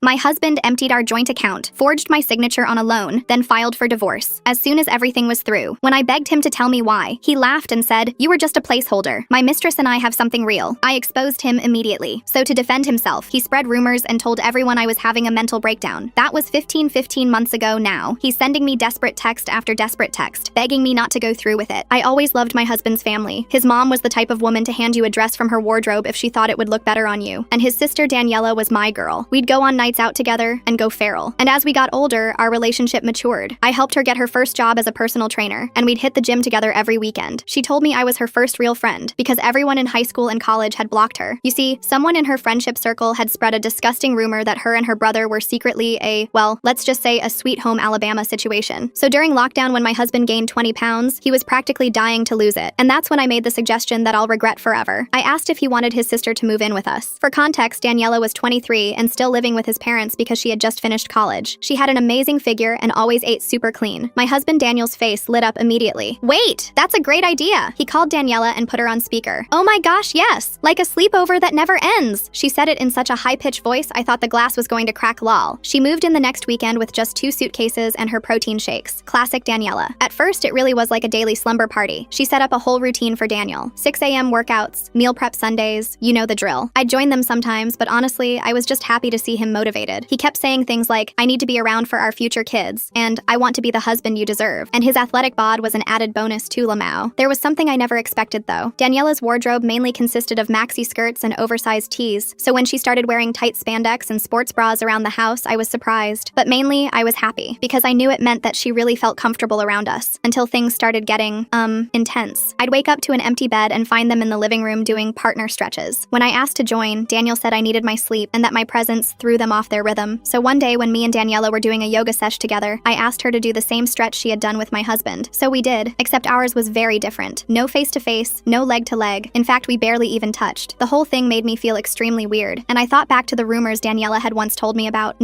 My husband emptied our joint account, forged my signature on a loan, then filed for divorce. As soon as everything was through, when I begged him to tell me why, he laughed and said, "You were just a placeholder. My mistress and I have something real." I exposed him immediately. So to defend himself, he spread rumors and told everyone I was having a mental breakdown. That was 15 months ago now. He's sending me desperate text after desperate text, begging me not to go through with it. I always loved my husband's family. His mom was the type of woman to hand you a dress from her wardrobe if she thought it would look better on you. And his sister Daniela was my girl. We'd go on nights out together and go feral. And as we got older, our relationship matured. I helped her get her first job as a personal trainer, and we'd hit the gym together every weekend. She told me I was her first real friend because everyone in high school and college had blocked her. You see, someone in her friendship circle had spread a disgusting rumor that her and her brother were secretly well, let's just say a Sweet Home Alabama situation. So during lockdown, when my husband gained 20 pounds, he was practically dying to lose it. And that's when I made the suggestion that I'll regret forever. I asked if he wanted his sister to move in with us. For context, Daniela was 23 and still living with his parents because she had just finished college. She had an amazing figure and always ate super clean. My husband Daniel's face lit up immediately. "Wait, that's a great idea." He called Daniela and put her on speaker. "Oh my gosh, yes, like a sleepover that never ends." She said it in such a high-pitched voice I thought the glass was going to crack. Lol. She moved in the next weekend with just 2 suitcases and her protein shakes. Classic Daniela. At first, it really was like a daily slumber party. She set up a whole routine for Daniel. 6 a.m. workouts, meal prep Sundays, you know the drill. I'd join them sometimes, but honestly, I was just happy to see him motivated. He kept saying things like, "I need to be around for our future kids," and "I want to be the husband you deserve." And his athletic bod was an added bonus to Lamau. There was something I never expected though. Daniela's wardrobe mainly consisted of maxi skirts and oversized tees, so when she started wearing tight spandex and sports bras around the house, I was surprised. But mainly, I was happy, because I knew it meant that she really felt comfortable around us, until things started getting, intense. I'd wake up to an empty bed and find them in the living room doing partner stretches. When I asked to join, Daniel said I needed my sleep and that my presence threw them off their rhythm. So one day when me and Daniela were doing a yoga sesh together, I asked her to do the same stretch she had done with my husband. So we did, except ours was very different. No face-to-face, no leg-to-leg. In fact, we barely even touched. The whole thing made me feel extremely weird, and I thought back to the rumors Daniela had once told me about.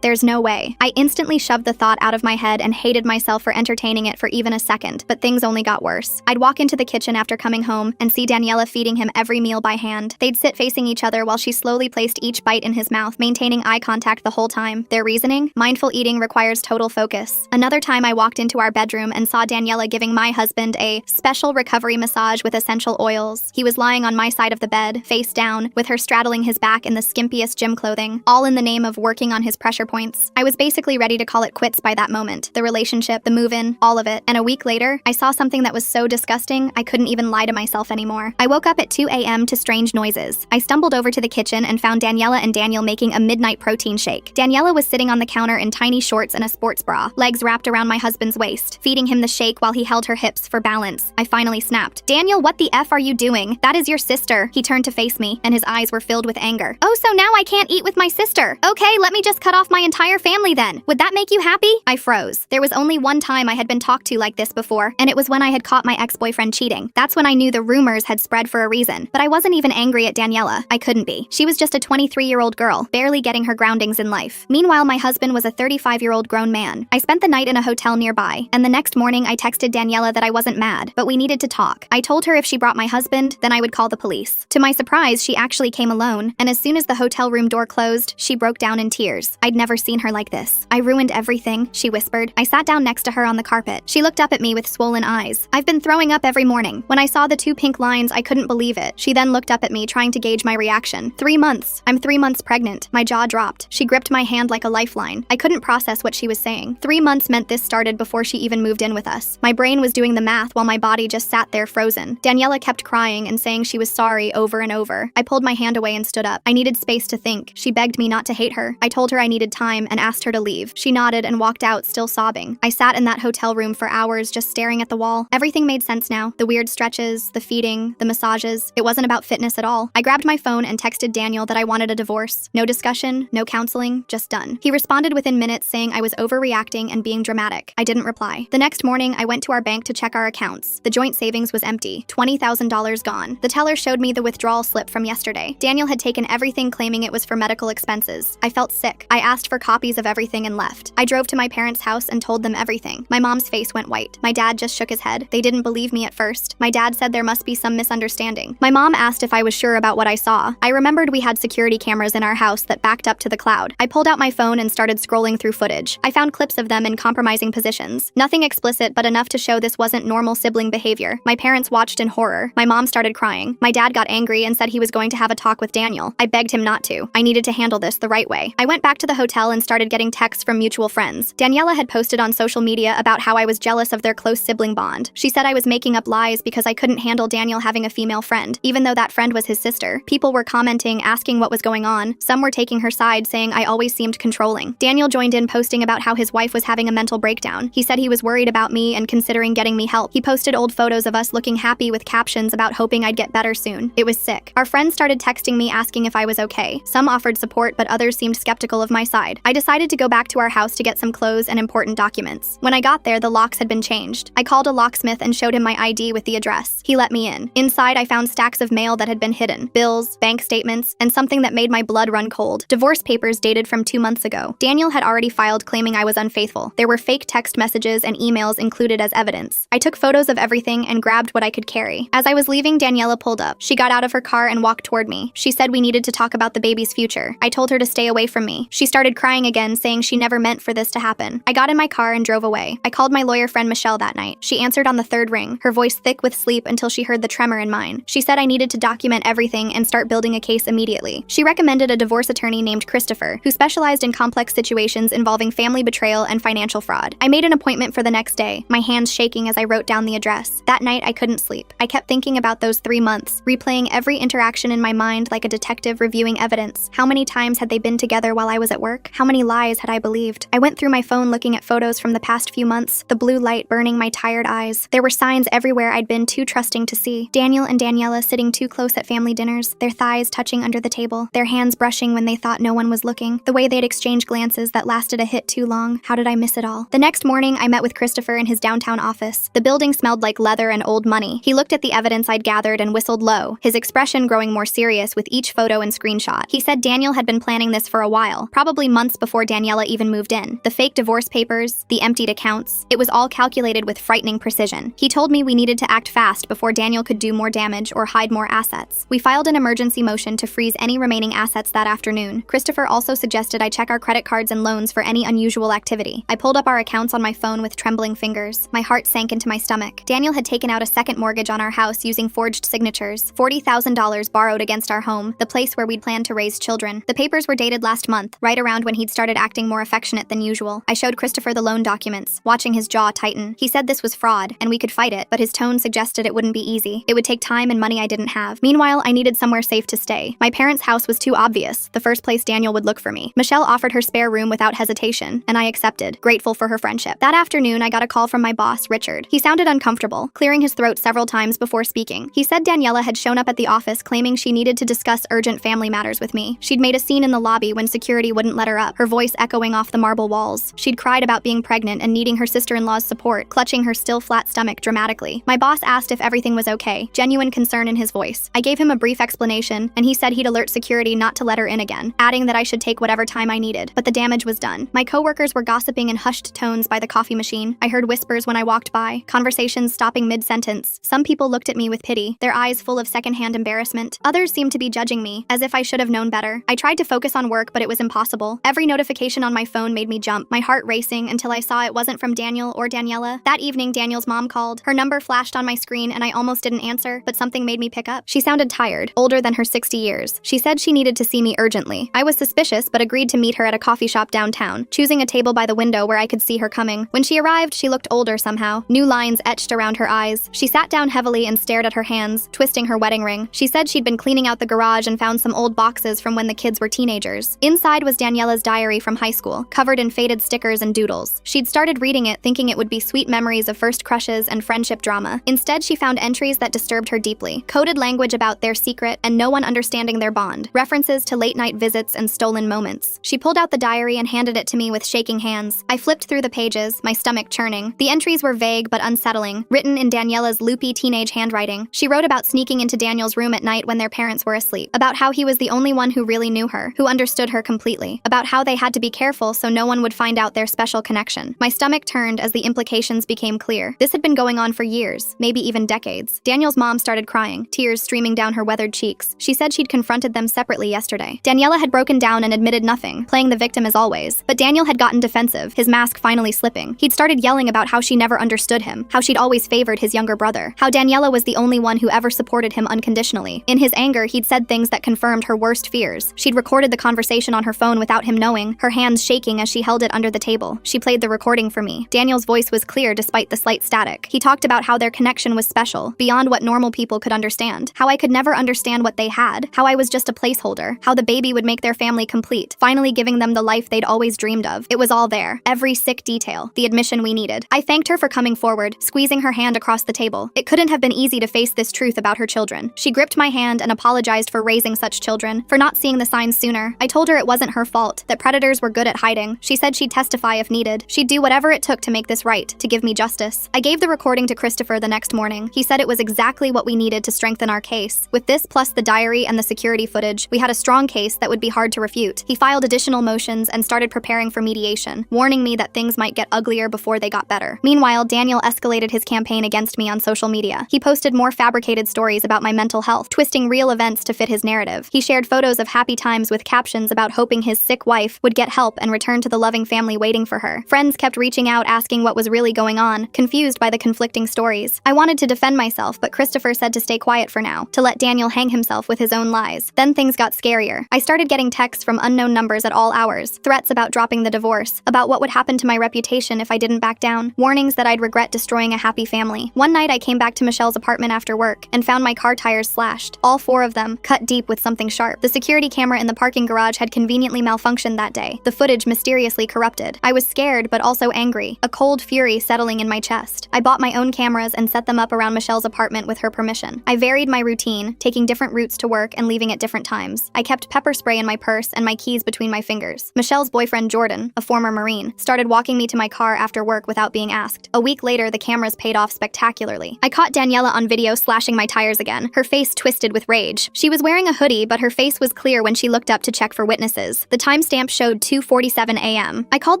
There's no way. I instantly shoved the thought out of my head and hated myself for entertaining it for even a second, but things only got worse. I'd walk into the kitchen after coming home and see Daniela feeding him every meal by hand. They'd sit facing each other while she slowly placed each bite in his mouth, maintaining eye contact the whole time. Their reasoning? Mindful eating requires total focus. Another time I walked into our bedroom and saw Daniela giving my husband a special recovery massage with essential oils. He was lying on my side of the bed, face down, with her straddling his back in the skimpiest gym clothing, all in the name of working on his pressure points. I was basically ready to call it quits by that moment. The relationship, the move-in, all of it. And a week later, I saw something that was so disgusting, I couldn't even lie to myself anymore. I woke up at 2 a.m. to strange noises. I stumbled over to the kitchen and found Daniela and Daniel making a midnight protein shake. Daniela was sitting on the counter in tiny shorts and a sports bra, legs wrapped around my husband's waist, feeding him the shake while he held her hips for balance. I finally snapped. "Daniel, what the F are you doing? That is your sister." He turned to face me, and his eyes were filled with anger. "Oh, so now I can't eat with my sister? Okay, let me just cut off my entire family then. Would that make you happy?" I froze. There was only one time I had been talked to like this before, and it was when I had caught my ex-boyfriend cheating. That's when I knew the rumors had spread for a reason. But I wasn't even angry at Daniela. I couldn't be. She was just a 23-year-old girl, barely getting her groundings in life. Meanwhile, my husband was a 35-year-old grown man. I spent the night in a hotel nearby, and the next morning I texted Daniela that I wasn't mad, but we needed to talk. I told her if she brought my husband, then I would call the police. To my surprise, she actually came alone, and as soon as the hotel room door closed, she broke down in tears. I'd never seen her like this. "I ruined everything," she whispered. I sat down next to her on the carpet. She looked up at me with swollen eyes. "I've been throwing up every morning. When I saw the 2 pink lines, I couldn't believe it." She then looked up at me, trying to gauge my reaction. 3 months. I'm 3 months pregnant. My jaw dropped. She gripped my hand like a lifeline. I couldn't process what she was saying. 3 months meant this started before she even moved in with us. My brain was doing the math while my body just sat there frozen. Daniela kept crying and saying she was sorry over and over. I pulled my hand away and stood up. I needed space to think. She begged me not to hate her. I told her I needed time and asked her to leave. She nodded and walked out, still sobbing. I sat in that hotel room for hours just staring at the wall. Everything made sense now. The weird stretches, the feeding, the massages. It wasn't about fitness at all. I grabbed my phone and texted Daniel that I wanted a divorce. No discussion, no counseling, just done. He responded within minutes saying I was overreacting and being dramatic. I didn't reply. The next morning, I went to our bank to check our accounts. The joint savings was empty. $20,000 gone. The teller showed me the withdrawal slip from yesterday. Daniel had taken everything, claiming it was for medical expenses. I felt sick. I asked for copies of everything and left. I drove to my parents' house and told them everything. My mom's face went white. My dad just shook his head. They didn't believe me at first. My dad said there must be some misunderstanding. My mom asked if I was sure about what I saw. I remembered we had security cameras in our house that backed up to the the cloud. I pulled out my phone and started scrolling through footage. I found clips of them in compromising positions. Nothing explicit, but enough to show this wasn't normal sibling behavior. My parents watched in horror. My mom started crying. My dad got angry and said he was going to have a talk with Daniel. I begged him not to. I needed to handle this the right way. I went back to the hotel and started getting texts from mutual friends. Daniela had posted on social media about how I was jealous of their close sibling bond. She said I was making up lies because I couldn't handle Daniel having a female friend, even though that friend was his sister. People were commenting, asking what was going on. Some were taking her side, saying I always seemed controlling. Daniel joined in, posting about how his wife was having a mental breakdown. He said he was worried about me and considering getting me help. He posted old photos of us looking happy with captions about hoping I'd get better soon. It was sick. Our friends started texting me asking if I was okay. Some offered support, but others seemed skeptical of my side. I decided to go back to our house to get some clothes and important documents. When I got there, the locks had been changed. I called a locksmith and showed him my ID with the address. He let me in. Inside, I found stacks of mail that had been hidden, bills, bank statements, and something that made my blood run cold. Divorce papers dated from 2 months ago. Daniel had already filed claiming I was unfaithful. There were fake text messages and emails included as evidence. I took photos of everything and grabbed what I could carry. As I was leaving, Daniela pulled up. She got out of her car and walked toward me. She said we needed to talk about the baby's future. I told her to stay away from me. She started crying again, saying she never meant for this to happen. I got in my car and drove away. I called my lawyer friend Michelle that night. She answered on the third ring, her voice thick with sleep until she heard the tremor in mine. She said I needed to document everything and start building a case immediately. She recommended a divorce attorney named Christopher, who specialized in complex situations involving family betrayal and financial fraud. I made an appointment for the next day, my hands shaking as I wrote down the address. That night, I couldn't sleep. I kept thinking about those 3 months, replaying every interaction in my mind like a detective reviewing evidence. How many times had they been together while I was at work? How many lies had I believed? I went through my phone looking at photos from the past few months, the blue light burning my tired eyes. There were signs everywhere I'd been too trusting to see. Daniel and Daniela sitting too close at family dinners, their thighs touching under the table, their hands brushing when they thought no one was looking, the way they'd exchanged glances that lasted a hit too long. How did I miss it all? The next morning, I met with Christopher in his downtown office. The building smelled like leather and old money. He looked at the evidence I'd gathered and whistled low, his expression growing more serious with each photo and screenshot. He said Daniel had been planning this for a while, probably months before Daniela even moved in. The fake divorce papers, the emptied accounts, it was all calculated with frightening precision. He told me we needed to act fast before Daniel could do more damage or hide more assets. We filed an emergency motion to freeze any remaining assets that afternoon. Christopher also suggested I check our credit cards and loans for any unusual activity. I pulled up our accounts on my phone with trembling fingers. My heart sank into my stomach. Daniel had taken out a second mortgage on our house using forged signatures. $40,000 borrowed against our home, the place where we'd planned to raise children. The papers were dated last month, right around when he'd started acting more affectionate than usual. I showed Christopher the loan documents, watching his jaw tighten. He said this was fraud, and we could fight it, but his tone suggested it wouldn't be easy. It would take time and money I didn't have. Meanwhile, I needed somewhere safe to stay. My parents' house was too obvious, the first place Daniel would look for me. Michelle offered her spare room without hesitation, and I accepted, grateful for her friendship. That afternoon, I got a call from my boss, Richard. He sounded uncomfortable, clearing his throat several times before speaking. He said Daniela had shown up at the office claiming she needed to discuss urgent family matters with me. She'd made a scene in the lobby when security wouldn't let her up, her voice echoing off the marble walls. She'd cried about being pregnant and needing her sister-in-law's support, clutching her still flat stomach dramatically. My boss asked if everything was okay, genuine concern in his voice. I gave him a brief explanation, and he said he'd alert security not to let her in again, adding that I should take whatever time I needed. But the damage was done. My coworkers were gossiping in hushed tones by the coffee machine. I heard whispers when I walked by, conversations stopping mid-sentence. Some people looked at me with pity, their eyes full of secondhand embarrassment. Others seemed to be judging me, as if I should have known better. I tried to focus on work, but it was impossible. Every notification on my phone made me jump, my heart racing until I saw it wasn't from Daniel or Daniela. That evening, Daniel's mom called. Her number flashed on my screen and I almost didn't answer, but something made me pick up. She sounded tired, older than her 60 years. She said she needed to see me urgently. I was suspicious, but agreed to meet her at a coffee shop downtown, choosing a table by the window where I could see her coming. When she arrived, she looked older somehow, new lines etched around her eyes. She sat down heavily and stared at her hands, twisting her wedding ring. She said she'd been cleaning out the garage and found some old boxes from when the kids were teenagers. Inside was Daniela's diary from high school, covered in faded stickers and doodles. She'd started reading it thinking it would be sweet memories of first crushes and friendship drama. Instead, she found entries that disturbed her deeply, coded language about their secret and no one understanding their bond, references to late-night visits and stolen moments. She pulled out the diary and handed it to me with shaking hands. I flipped through the pages, my stomach churning. The entries were vague but unsettling, written in Daniela's loopy teenage handwriting. She wrote about sneaking into Daniel's room at night when their parents were asleep, about how he was the only one who really knew her, who understood her completely, about how they had to be careful so no one would find out their special connection. My stomach turned as the implications became clear. This had been going on for years, maybe even decades. Daniel's mom started crying, tears streaming down her weathered cheeks. She said she'd confronted them separately yesterday. Daniela had broken broken down and admitted nothing, playing the victim as always. But Daniel had gotten defensive, his mask finally slipping. He'd started yelling about how she never understood him, how she'd always favored his younger brother, how Daniela was the only one who ever supported him unconditionally. In his anger, he'd said things that confirmed her worst fears. She'd recorded the conversation on her phone without him knowing, her hands shaking as she held it under the table. She played the recording for me. Daniel's voice was clear despite the slight static. He talked about how their connection was special, beyond what normal people could understand, how I could never understand what they had, how I was just a placeholder, how the baby would make their family complete, finally giving them the life they'd always dreamed of. It was all there, every sick detail, the admission we needed. I thanked her for coming forward, squeezing her hand across the table. It couldn't have been easy to face this truth about her children. She gripped my hand and apologized for raising such children, for not seeing the signs sooner. I told her it wasn't her fault, that predators were good at hiding. She said she'd testify if needed. She'd do whatever it took to make this right, to give me justice. I gave the recording to Christopher the next morning. He said it was exactly what we needed to strengthen our case. With this plus the diary and the security footage, we had a strong case that would be hard to refute. He filed additional motions and started preparing for mediation, warning me that things might get uglier before they got better. Meanwhile, Daniel escalated his campaign against me on social media. He posted more fabricated stories about my mental health, twisting real events to fit his narrative. He shared photos of happy times with captions about hoping his sick wife would get help and return to the loving family waiting for her. Friends kept reaching out asking what was really going on, confused by the conflicting stories. I wanted to defend myself, but Christopher said to stay quiet for now, to let Daniel hang himself with his own lies. Then things got scarier. I started getting texts from unknown numbers at all hours, threats about dropping the divorce, about what would happen to my reputation if I didn't back down, warnings that I'd regret destroying a happy family. One night I came back to Michelle's apartment after work and found my car tires slashed, all 4 of them, cut deep with something sharp. The security camera in the parking garage had conveniently malfunctioned that day, the footage mysteriously corrupted. I was scared but also angry, a cold fury settling in my chest. I bought my own cameras and set them up around Michelle's apartment with her permission. I varied my routine, taking different routes to work and leaving at different times. I kept pepper spray in my purse and my keys between my fingers. Michelle's boyfriend Jordan, a former Marine, started walking me to my car after work without being asked. A week later, the cameras paid off spectacularly. I caught Daniela on video slashing my tires again, her face twisted with rage. She was wearing a hoodie, but her face was clear when she looked up to check for witnesses. The timestamp showed 2:47 a.m. I called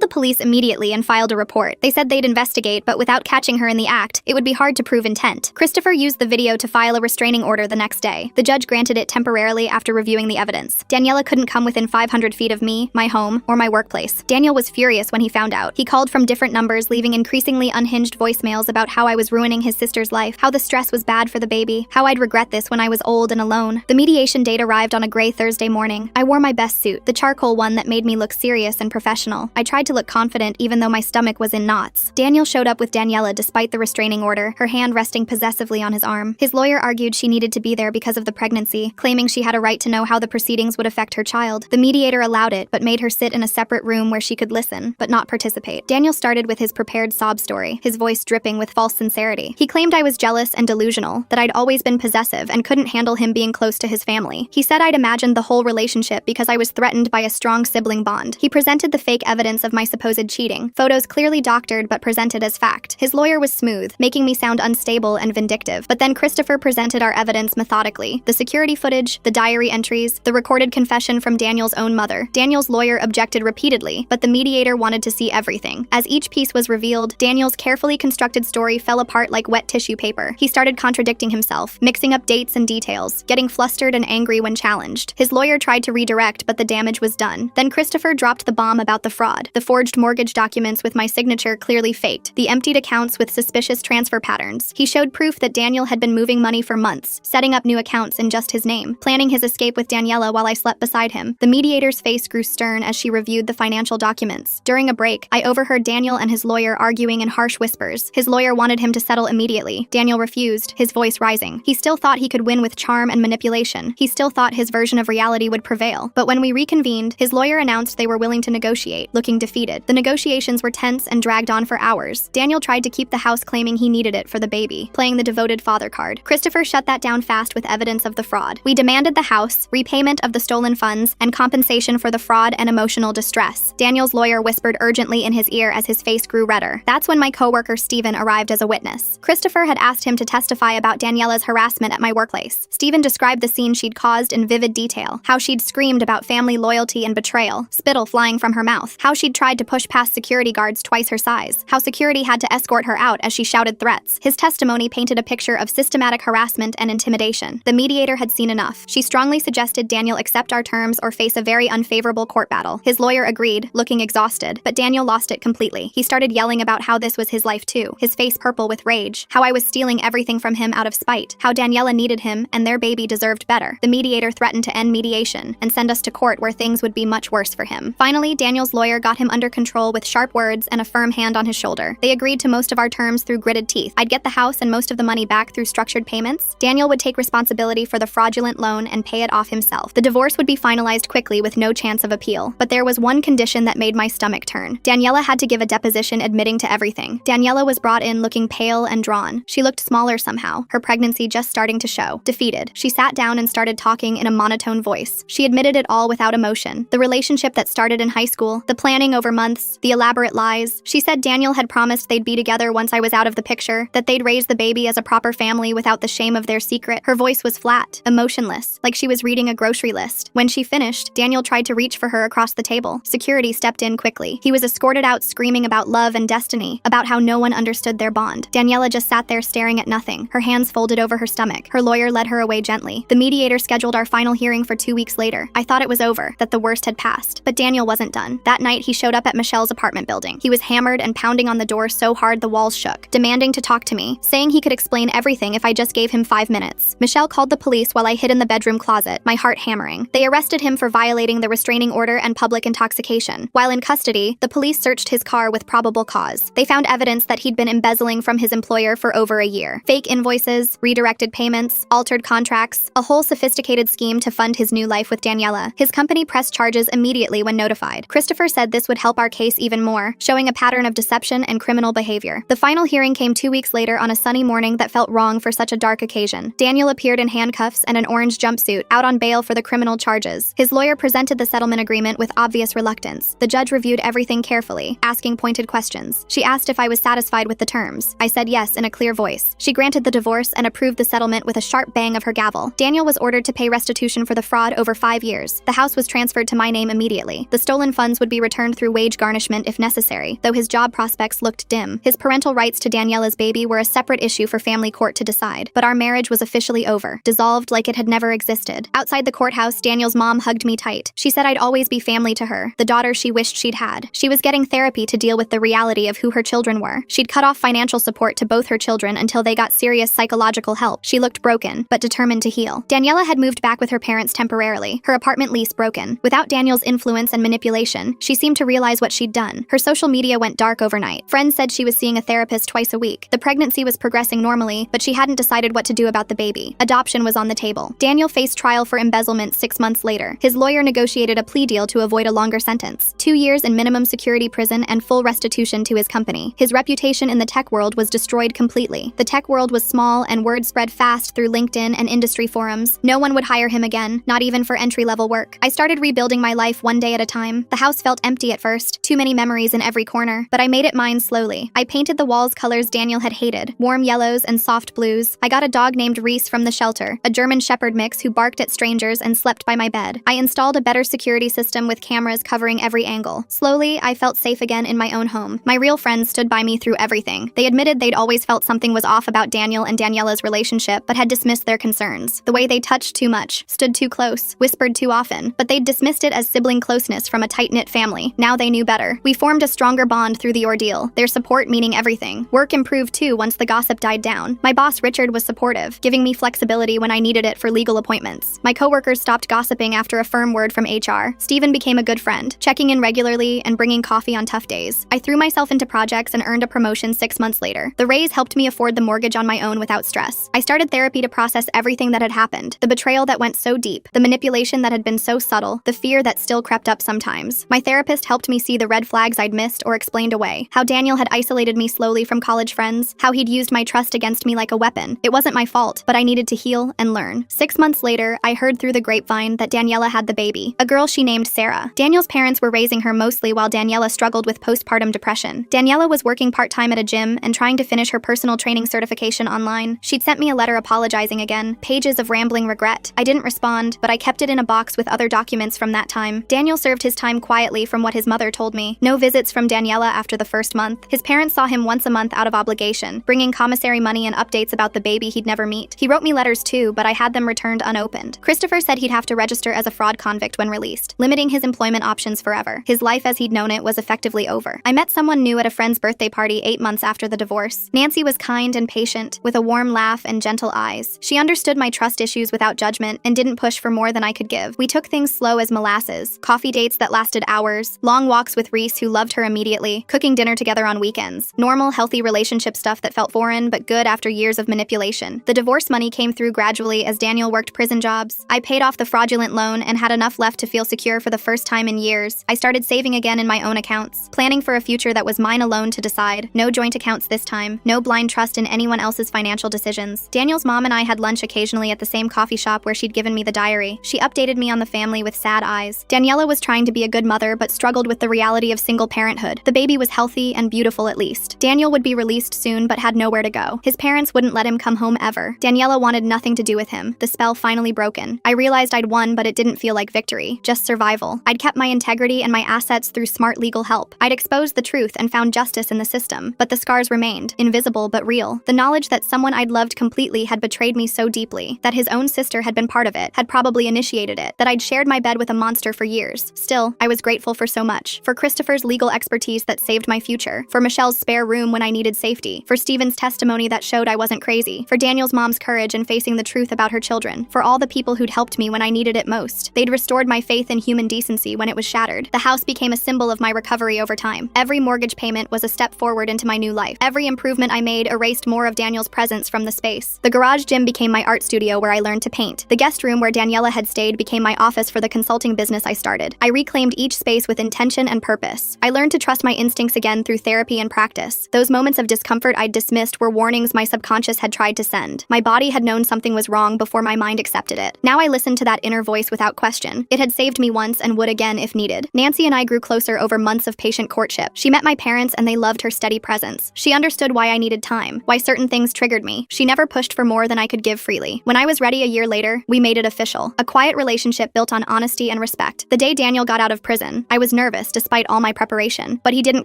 the police immediately and filed a report. They said they'd investigate, but without catching her in the act, it would be hard to prove intent. Christopher used the video to file a restraining order the next day. The judge granted it temporarily after reviewing the evidence. Daniela couldn't come within 500 feet of me, my home, or my workplace. Daniel was furious when he found out. He called from different numbers, leaving increasingly unhinged voicemails about how I was ruining his sister's life, how the stress was bad for the baby, how I'd regret this when I was old and alone. The mediation date arrived on a gray Thursday morning. I wore my best suit, the charcoal one that made me look serious and professional. I tried to look confident even though my stomach was in knots. Daniel showed up with Daniela despite the restraining order, her hand resting possessively on his arm. His lawyer argued she needed to be there because of the pregnancy, claiming she had a right to know how the proceedings would affect her child. The mediator allowed it, but made her sit in a separate room where she could listen, but not participate. Daniel started with his prepared sob story, his voice dripping with false sincerity. He claimed I was jealous and delusional, that I'd always been possessive and couldn't handle him being close to his family. He said I'd imagined the whole relationship because I was threatened by a strong sibling bond. He presented the fake evidence of my supposed cheating, photos clearly doctored but presented as fact. His lawyer was smooth, making me sound unstable and vindictive. But then Christopher presented our evidence methodically. The security footage, the diary entries, the recorded confession from Daniel's own mother. Daniel's lawyer objected repeatedly, but the mediator wanted to see everything. As each piece was revealed, Daniel's carefully constructed story fell apart like wet tissue paper. He started contradicting himself, mixing up dates and details, getting flustered and angry when challenged. His lawyer tried to redirect, but the damage was done. Then Christopher dropped the bomb about the fraud, the forged mortgage documents with my signature clearly faked, the emptied accounts with suspicious transfer patterns. He showed proof that Daniel had been moving money for months, setting up new accounts in just his name, planning his escape with Daniela while I slept beside him. The mediator's face grew stern as she reviewed the financial documents. During a break, I overheard Daniel and his lawyer arguing in harsh whispers. His lawyer wanted him to settle immediately. Daniel refused, his voice rising. He still thought he could win with charm and manipulation. He still thought his version of reality would prevail. But when we reconvened, his lawyer announced they were willing to negotiate, looking defeated. The negotiations were tense and dragged on for hours. Daniel tried to keep the house claiming he needed it for the baby, playing the devoted father card. Christopher shut that down fast with evidence of the fraud. We demanded the house, repayment of the stolen funds, and compensation for the fraud and emotional distress. Daniel's lawyer whispered urgently in his ear as his face grew redder. That's when my coworker Steven arrived as a witness. Christopher had asked him to testify about Daniela's harassment at my workplace. Steven described the scene she'd caused in vivid detail, how she'd screamed about family loyalty and betrayal, spittle flying from her mouth, how she'd tried to push past security guards twice her size, how security had to escort her out as she shouted threats. His testimony painted a picture of systematic harassment and intimidation. The mediator had seen enough. She strongly suggested Daniel accept our terms or face a very unfavorable court battle. His lawyer agreed, looking exhausted, but Daniel lost it completely. He started yelling about how this was his life too, his face purple with rage, how I was stealing everything from him out of spite, how Daniela needed him and their baby deserved better. The mediator threatened to end mediation and send us to court where things would be much worse for him. Finally, Daniel's lawyer got him under control with sharp words and a firm hand on his shoulder. They agreed to most of our terms through gritted teeth. I'd get the house and most of the money back through structured payments. Daniel would take responsibility for the fraudulent loan and pay it off himself. The divorce would be finalized quickly with no chance of appeal. But there was one condition that made my stomach turn. Daniela had to give a deposition admitting to everything. Daniela was brought in looking pale and drawn. She looked smaller somehow, her pregnancy just starting to show. Defeated, she sat down and started talking in a monotone voice. She admitted it all without emotion. The relationship that started in high school, the planning over months, the elaborate lies. She said Daniel had promised they'd be together once I was out of the picture, that they'd raise the baby as a proper family without the shame of their secret. Her voice was flat, emotionless, like she was reading a grocery list. When she finished, Daniel tried to reach for her across the table. Security stepped in quickly. He was escorted out screaming about love and destiny, about how no one understood their bond. Daniela just sat there staring at nothing, her hands folded over her stomach. Her lawyer led her away gently. The mediator scheduled our final hearing for 2 weeks later. I thought it was over, that the worst had passed. But Daniel wasn't done. That night, he showed up at Michelle's apartment building. He was hammered and pounding on the door so hard the walls shook, demanding to talk to me, saying he could explain everything if I just gave him 5 minutes. Michelle called the police while I hid in the bedroom closet, my heart hammering. They arrested him for violating the restraining order and public intoxication. While in custody, the police searched his car with probable cause. They found evidence that he'd been embezzling from his employer for over a year. Fake invoices, redirected payments, altered contracts, a whole sophisticated scheme to fund his new life with Daniela. His company pressed charges immediately when notified. Christopher said this would help our case even more, showing a pattern of deception and criminal behavior. The final hearing came 2 weeks later on a sunny morning that felt wrong for such a dark occasion. Daniel appeared in handcuffs and an orange jumpsuit, out on bail for the criminal charges. His lawyer presented the settlement agreement with obvious reluctance. The judge reviewed everything carefully, asking pointed questions. She asked if I was satisfied with the terms. I said yes in a clear voice. She granted the divorce and approved the settlement with a sharp bang of her gavel. Daniel was ordered to pay restitution for the fraud over 5 years. The house was transferred to my name immediately. The stolen funds would be returned through wage garnishment if necessary, though his job prospects looked dim. His parental rights to Daniela's baby were a separate issue for family court to decide. But our marriage was officially over, dissolved like it had never existed. Outside the courthouse, Daniel's mom hugged me tight. She said I'd always be family to her, the daughter she wished she'd had. She was getting therapy to deal with the reality of who her children were. She'd cut off financial support to both her children until they got serious psychological help. She looked broken, but determined to heal. Daniela had moved back with her parents temporarily, her apartment lease broken. Without Daniel's influence and manipulation, she seemed to realize what she'd done. Her social media went dark overnight. Friends said she was seeing a therapist twice a week. The pregnancy was progressing normally, but she hadn't decided what to do about the baby. Adoption was on the table. Daniel faced trial for embezzlement 6 months later. His lawyer negotiated a plea deal to avoid a longer sentence. 2 years in minimum security prison and full restitution to his company. His reputation in the tech world was destroyed completely. The tech world was small and word spread fast through LinkedIn and industry forums. No one would hire him again, not even for entry-level work. I started rebuilding my life one day at a time. The house felt empty at first, too many memories in every corner, but I made it mine slowly. I painted the walls colors Daniel had hated, warm yellows and soft blues. I got a dog named Reese from the shelter, a German Shepherd mix who barked at strangers and slept by my bed. I installed a better security system with cameras covering every angle. Slowly, I felt safe again in my own home. My real friends stood by me through everything. They admitted they'd always felt something was off about Daniel and Daniela's relationship, but had dismissed their concerns. The way they touched too much, stood too close, whispered too often, but they'd dismissed it as sibling closeness from a tight-knit family. Now they knew better. We formed a stronger bond through the ordeal, their support meaning everything. Work improved too once the gossip died down. My boss Richard was supportive, giving me flexibility when I needed it for legal appointments. My coworkers stopped gossiping after a firm word from HR. Steven became a good friend, checking in regularly and bringing coffee on tough days. I threw myself into projects and earned a promotion 6 months later. The raise helped me afford the mortgage on my own without stress. I started therapy to process everything that had happened, the betrayal that went so deep, the manipulation that had been so subtle, the fear that still crept up sometimes. My therapist helped me see the red flags I'd missed or explained away, how Daniel had isolated me slowly from college friends, how he'd used my trust against me like a weapon. It wasn't my fault, but I needed to heal and learn. 6 months later, I heard through the grapevine that Daniela had the baby, a girl she named Sarah. Daniel's parents were raising her mostly while Daniela struggled with postpartum depression. Daniela was working part-time at a gym and trying to finish her personal training certification online. She'd sent me a letter apologizing again, pages of rambling regret. I didn't respond, but I kept it in a box with other documents from that time. Daniel served his time quietly from what his mother told me. No visits from Daniela after the first month. His parents saw him once a month out of obligation, bringing commissary money and updates about the baby he'd never meet. He wrote me letters too, but I had them returned unopened. Christopher said he'd have to register as a fraud convict when released, limiting his employment options forever. His life as he'd known it was effectively over. I met someone new at a friend's birthday party 8 months after the divorce. Nancy was kind and patient, with a warm laugh and gentle eyes. She understood my trust issues without judgment and didn't push for more than I could give. We took things slow as molasses, coffee dates that lasted hours, long walks with Reese who loved her immediately, cooking dinner together on weekends. Normal, healthy relationship stuff that felt foreign but good after years of manipulation. The divorce money came through gradually as Daniel worked prison jobs. I paid off the fraudulent loan and had enough left to feel secure for the first time in years. I started saving again in my own accounts, planning for a future that was mine alone to decide. No joint accounts this time, no blind trust in anyone else's financial decisions. Daniel's mom and I had lunch occasionally at the same coffee shop where she'd given me the diary. She updated me on the family with sad eyes. Daniela was trying to be a good mother but struggled with the reality of single parenthood. The baby was healthy and beautiful at least. Daniel would be released soon but had nowhere to go. His parents wouldn't let him come home ever. Daniela wanted nothing to do with him. The spell finally broken. I realized I'd won, but it didn't feel like victory, just survival. I'd kept my integrity and my assets through smart legal help. I'd exposed the truth and found justice in the system, but the scars remained, invisible but real. The knowledge that someone I'd loved completely had betrayed me so deeply, that his own sister had been part of it, had probably initiated it, that I'd shared my bed with a monster for years. Still, I was grateful for so much. For Christopher's legal expertise that saved my future, for Michelle's spare room when I needed safety, for Stephen's testimony that showed I wasn't crazy, for Daniel's mom's courage in facing the truth about her children, for all the people who'd helped me when I needed it most. They'd restored my faith in human decency when it was shattered. The house became a symbol of my recovery over time. Every mortgage payment was a step forward into my new life. Every improvement I made erased more of Daniel's presence from the space. The garage gym became my art studio where I learned to paint. The guest room where Daniela had stayed became my office for the consulting business I started. I reclaimed each space with intention and purpose. I learned to trust my instincts again through therapy and practice. Those moments of discomfort I'd dismissed were warnings my subconscious had tried to send. My body had known something was wrong before my mind accepted it. Now I listened to that inner voice without question. It had saved me once and would again if needed. Nancy and I grew closer over months of patient courtship. She met my parents and they loved her steady presence. She understood why I needed time, why certain things triggered me. She never pushed for more than I could give freely. When I was ready a year later, we made it official. A quiet relationship built on honesty and respect. The day Daniel got out of prison, I was nervous despite all my preparation, but he didn't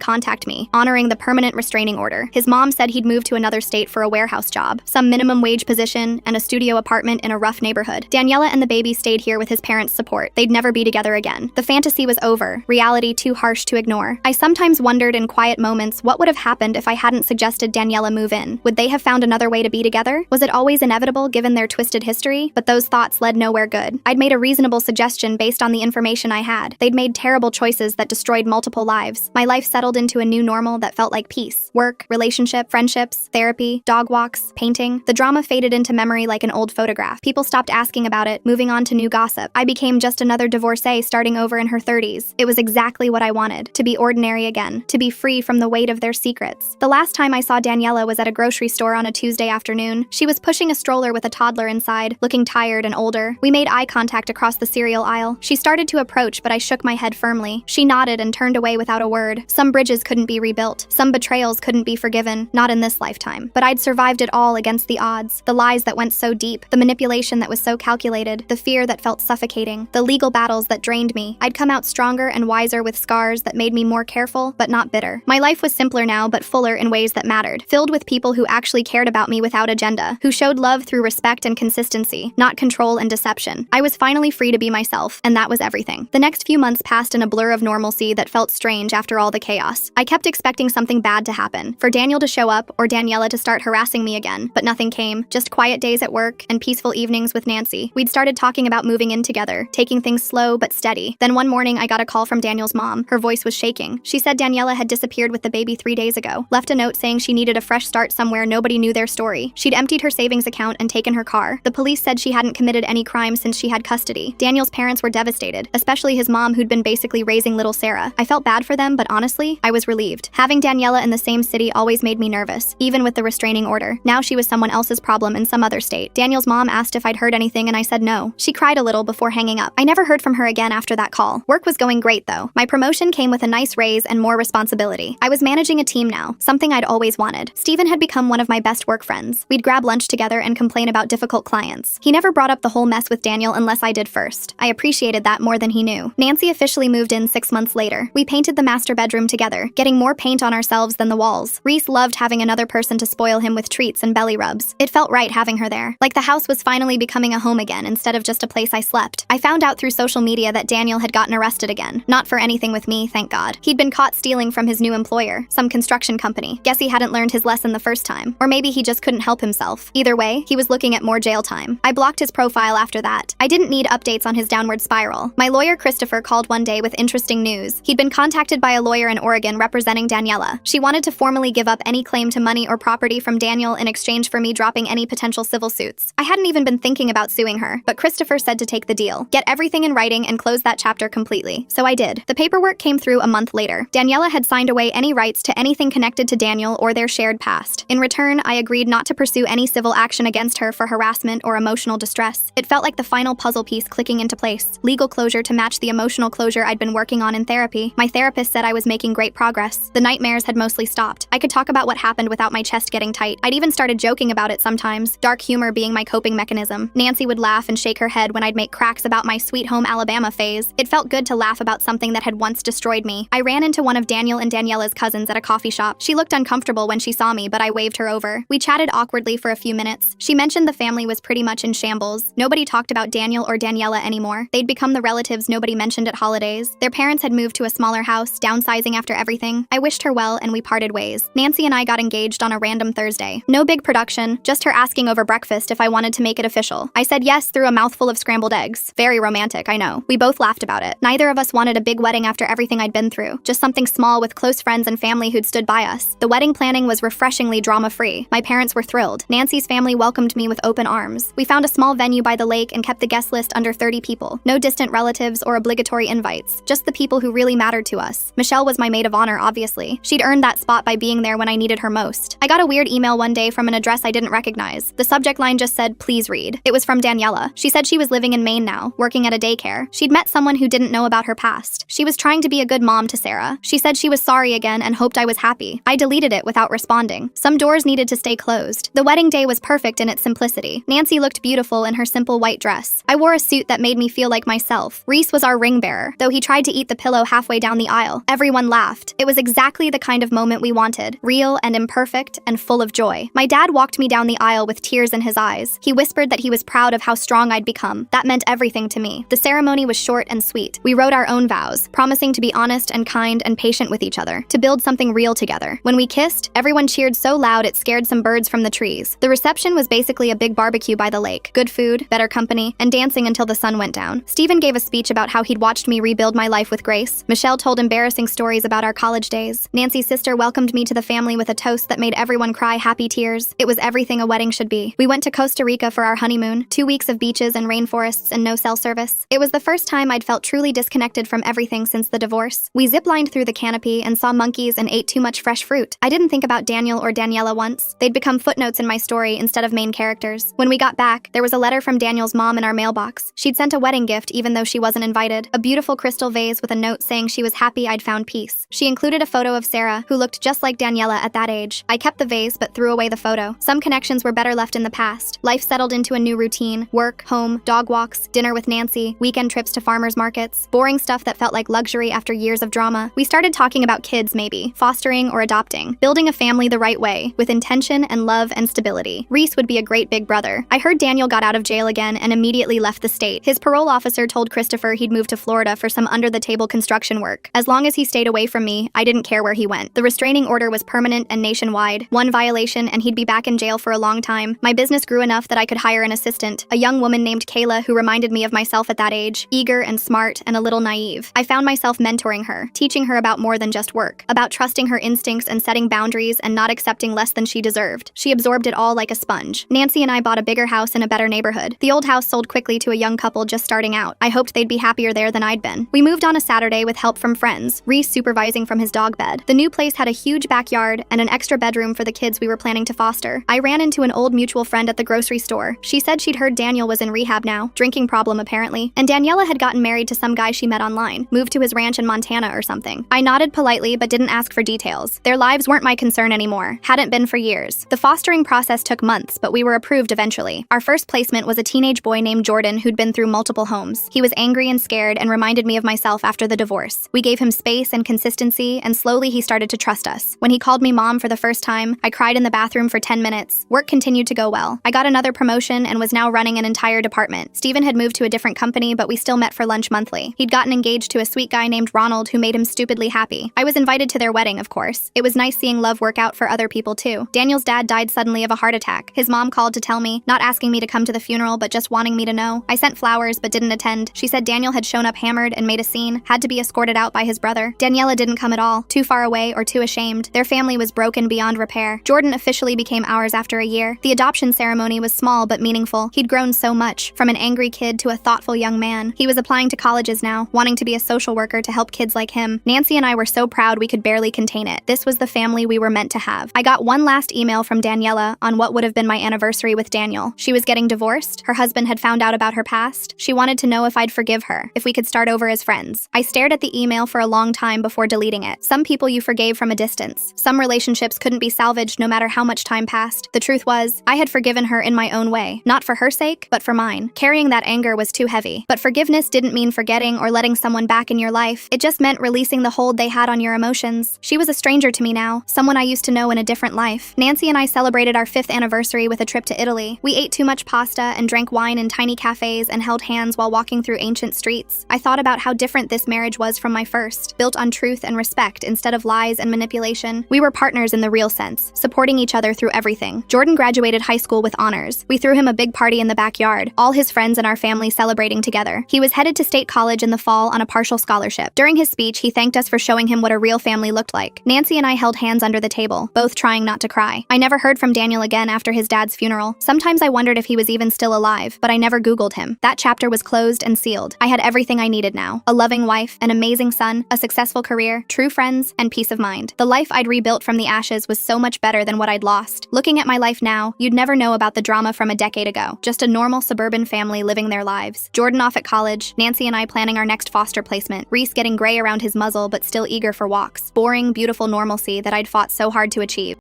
contact me, honoring the permanent restraining order. His mom said he'd moved to another state for a warehouse job, some minimum wage position, and a studio apartment in a rough neighborhood. Daniela and the baby stayed here with his parents' support. They'd never be together again. The fantasy was over, reality too harsh to ignore. I sometimes wondered in quiet moments what would have happened if I hadn't suggested Daniela move in. Would they have found another way to be together? Was it always inevitable given their twisted history? But those thoughts led nowhere good. I'd made a reasonable suggestion based on the information I had. They'd made terrible choices that destroyed multiple lives. My life settled into a new normal that felt like peace. Work, relationship, friendships, therapy, dog walks, painting. The drama faded into memory like an old photograph. People stopped asking about it, moving on to new gossip. I became just another divorcee starting over in her 30s. It was exactly what I wanted, to be ordinary again, to be free from the weight of their secrets. The last time I saw Daniela was at a grocery store on a Tuesday afternoon. She was pushing a stroller with a toddler inside, looking tired and older. We made eye contact across the cereal aisle. She started to approach, but I shook my head firmly. She nodded and turned away without a word. Some bridges couldn't be rebuilt. Some betrayals couldn't be forgiven, not in this lifetime. But I'd survived it all against the odds. The lies that went so deep, the manipulation that was so calculated, the fear that felt suffocating, the legal battles that drained me. I'd come out stronger and wiser with scars that made me more careful, but not bitter. My life was simpler now, but fuller in ways that mattered, filled with people who actually cared about me without agenda, who showed love through respect and consistency, not control and deception. I was finally free to be myself, and that was everything. The next few months passed in a blur of normalcy that felt strange after all the chaos. I kept expecting something bad to happen, for Daniel to show up or Daniela to start harassing me again, but nothing came, just quiet days at work and peaceful evenings with Nancy. We'd started talking about moving in together, taking things slow but steady. Then one morning I got a call from Daniel's mom. Her voice was shaking. She said Daniela had disappeared with the baby 3 days ago, left a note saying she needed a fresh start somewhere nobody knew their story. She'd emptied her savings account and taken her car. The police said she hadn't committed any crime since she had custody. Daniel's parents were devastated, especially his mom who'd been basically raising little Sarah. I felt bad for them, but honestly, I was relieved. Having Daniela in the same city always made me nervous, even with the restraining order. Now she was someone else's problem in some other state. Daniel's mom asked if I'd heard anything and I said no. She cried a little before hanging up. I never heard from her again after that call. Work was going great though. My promotion came with a nice raise and more responsibility. I was managing a team now, something I'd always wanted. Stephen had become one of my best work friends. We'd grab lunch together and complain about difficult clients. He never brought up the whole mess with Daniel unless I did first. I appreciated that more than he knew. Nancy officially moved in 6 months later. We painted the master bedroom together, getting more paint on ourselves than the walls. Reese loved having another person to spoil him with treats and belly rubs. It felt right having her there, like the house was finally becoming a home again instead of just a place I slept. shocked. I found out through social media that Daniel had gotten arrested again. Not for anything with me, thank God. He'd been caught stealing from his new employer, some construction company. Guess he hadn't learned his lesson the first time. Or maybe he just couldn't help himself. Either way, he was looking at more jail time. I blocked his profile after that. I didn't need updates on his downward spiral. My lawyer Christopher called one day with interesting news. He'd been contacted by a lawyer in Oregon representing Daniela. She wanted to formally give up any claim to money or property from Daniel in exchange for me dropping any potential civil suits. I hadn't even been thinking about suing her, but Christopher said to take the deal, get everything in writing and close that chapter completely. So I did. The paperwork came through a month later. Daniela had signed away any rights to anything connected to Daniel or their shared past. In return, I agreed not to pursue any civil action against her for harassment or emotional distress. It felt like the final puzzle piece clicking into place. Legal closure to match the emotional closure I'd been working on in therapy. My therapist said I was making great progress. The nightmares had mostly stopped. I could talk about what happened without my chest getting tight. I'd even started joking about it sometimes, dark humor being my coping mechanism. Nancy would laugh and shake her head when I'd make cracks about my Sweet Home Alabama phase. It felt good to laugh about something that had once destroyed me. I ran into one of Daniel and Daniela's cousins at a coffee shop. She looked uncomfortable when she saw me, but I waved her over. We chatted awkwardly for a few minutes. She mentioned the family was pretty much in shambles. Nobody talked about Daniel or Daniela anymore. They'd become the relatives nobody mentioned at holidays. Their parents had moved to a smaller house, downsizing after everything. I wished her well and we parted ways. Nancy and I got engaged on a random Thursday. No big production, just her asking over breakfast if I wanted to make it official. I said yes through a mouthful of scrambled eggs. Very romantic, I know. We both laughed about it. Neither of us wanted a big wedding after everything I'd been through. Just something small with close friends and family who'd stood by us. The wedding planning was refreshingly drama-free. My parents were thrilled. Nancy's family welcomed me with open arms. We found a small venue by the lake and kept the guest list under 30 people. No distant relatives or obligatory invites. Just the people who really mattered to us. Michelle was my maid of honor, obviously. She'd earned that spot by being there when I needed her most. I got a weird email one day from an address I didn't recognize. The subject line just said, "Please read." It was from Daniela. She said she was living in Maine now, working at a daycare. She'd met someone who didn't know about her past. She was trying to be a good mom to Sarah. She said she was sorry again and hoped I was happy. I deleted it without responding. Some doors needed to stay closed. The wedding day was perfect in its simplicity. Nancy looked beautiful in her simple white dress. I wore a suit that made me feel like myself. Reese was our ring bearer, though he tried to eat the pillow halfway down the aisle. Everyone laughed. It was exactly the kind of moment we wanted, real and imperfect and full of joy. My dad walked me down the aisle with tears in his eyes. He whispered that he was proud of how strong I'd become. That meant everything to me. The ceremony was short and sweet. We wrote our own vows, promising to be honest and kind and patient with each other, to build something real together. When we kissed, everyone cheered so loud it scared some birds from the trees. The reception was basically a big barbecue by the lake. Good food, better company, and dancing until the sun went down. Stephen gave a speech about how he'd watched me rebuild my life with grace. Michelle told embarrassing stories about our college days. Nancy's sister welcomed me to the family with a toast that made everyone cry happy tears. It was everything a wedding should be. We went to Costa Rica for our honeymoon, 2 weeks of beaches and rainforests and no cell service. It was the first time I'd felt truly disconnected from everything since the divorce. We ziplined through the canopy and saw monkeys and ate too much fresh fruit. I didn't think about Daniel or Daniela once. They'd become footnotes in my story instead of main characters. When we got back, there was a letter from Daniel's mom in our mailbox. She'd sent a wedding gift even though she wasn't invited. A beautiful crystal vase with a note saying she was happy I'd found peace. She included a photo of Sarah, who looked just like Daniela at that age. I kept the vase but threw away the photo. Some connections were better left in the past. Life settled into a new routine. Work, home, dog walks, dinner with Nancy, weekend trips to farmers markets. Boring stuff that felt like luxury after years of drama. We started talking about kids maybe, fostering or adopting. Building a family the right way, with intention and love and stability. Reese would be a great big brother. I heard Daniel got out of jail again and immediately left the state. His parole officer told Christopher he'd moved to Florida for some under-the-table construction work. As long as he stayed away from me, I didn't care where he went. The restraining order was permanent and nationwide. One violation and he'd be back in jail for a long time. My business grew enough that I could hire an assistant, a young woman named Kayla who reminded me of myself at that age, eager and smart and a little naive. I found myself mentoring her, teaching her about more than just work, about trusting her instincts and setting boundaries and not accepting less than she deserved. She absorbed it all like a sponge. Nancy and I bought a bigger house in a better neighborhood. The old house sold quickly to a young couple just starting out. I hoped they'd be happier there than I'd been. We moved on a Saturday with help from friends, Reese supervising from his dog bed. The new place had a huge backyard and an extra bedroom for the kids we were planning to foster. I ran into an old mutual friend at the grocery store. She said she'd heard Daniel was in rehab now, drinking problem apparently, and Daniela had gotten married to some guy she met online, moved to his ranch in Montana or something. I nodded politely but didn't ask for details. Their lives weren't my concern anymore, hadn't been for years. The fostering process took months, but we were approved eventually. Our first placement was a teenage boy named Jordan who'd been through multiple homes. He was angry and scared and reminded me of myself after the divorce. We gave him space and consistency, and slowly he started to trust us. When he called me mom for the first time, I cried in the bathroom for 10 minutes. Work continued to go well. I got another promotion and was now running an entire department. Stephen had moved moved to a different company, but we still met for lunch monthly. He'd gotten engaged to a sweet guy named Ronald who made him stupidly happy. I was invited to their wedding, of course. It was nice seeing love work out for other people too. Daniel's dad died suddenly of a heart attack. His mom called to tell me, not asking me to come to the funeral, but just wanting me to know. I sent flowers, but didn't attend. She said Daniel had shown up hammered and made a scene, had to be escorted out by his brother. Daniela didn't come at all, too far away or too ashamed. Their family was broken beyond repair. Jordan officially became ours after a year. The adoption ceremony was small but meaningful. He'd grown so much, from an angry kid to a thoughtful young man. He was applying to colleges now, wanting to be a social worker to help kids like him. Nancy and I were so proud we could barely contain it. This was the family we were meant to have. I got one last email from Daniela on what would have been my anniversary with Daniel. She was getting divorced. Her husband had found out about her past. She wanted to know if I'd forgive her, if we could start over as friends. I stared at the email for a long time before deleting it. Some people you forgave from a distance. Some relationships couldn't be salvaged no matter how much time passed. The truth was, I had forgiven her in my own way. Not for her sake, but for mine. Carrying that anger was too heavy. But forgiveness didn't mean forgetting or letting someone back in your life. It just meant releasing the hold they had on your emotions. She was a stranger to me now, someone I used to know in a different life. Nancy and I celebrated our 5th anniversary with a trip to Italy. We ate too much pasta and drank wine in tiny cafes and held hands while walking through ancient streets. I thought about how different this marriage was from my first, built on truth and respect instead of lies and manipulation. We were partners in the real sense, supporting each other through everything. Jordan graduated high school with honors. We threw him a big party in the backyard, all his friends and our family celebrating together. He was headed to state college in the fall on a partial scholarship. During his speech, he thanked us for showing him what a real family looked like. Nancy and I held hands under the table, both trying not to cry. I never heard from Daniel again after his dad's funeral. Sometimes I wondered if he was even still alive, but I never Googled him. That chapter was closed and sealed. I had everything I needed now. A loving wife, an amazing son, a successful career, true friends, and peace of mind. The life I'd rebuilt from the ashes was so much better than what I'd lost. Looking at my life now, you'd never know about the drama from a decade ago. Just a normal suburban family living their lives. Jordan off at college, Nancy and I planning our next foster placement, Reese getting gray around his muzzle but still eager for walks. Boring, beautiful normalcy that I'd fought so hard to achieve.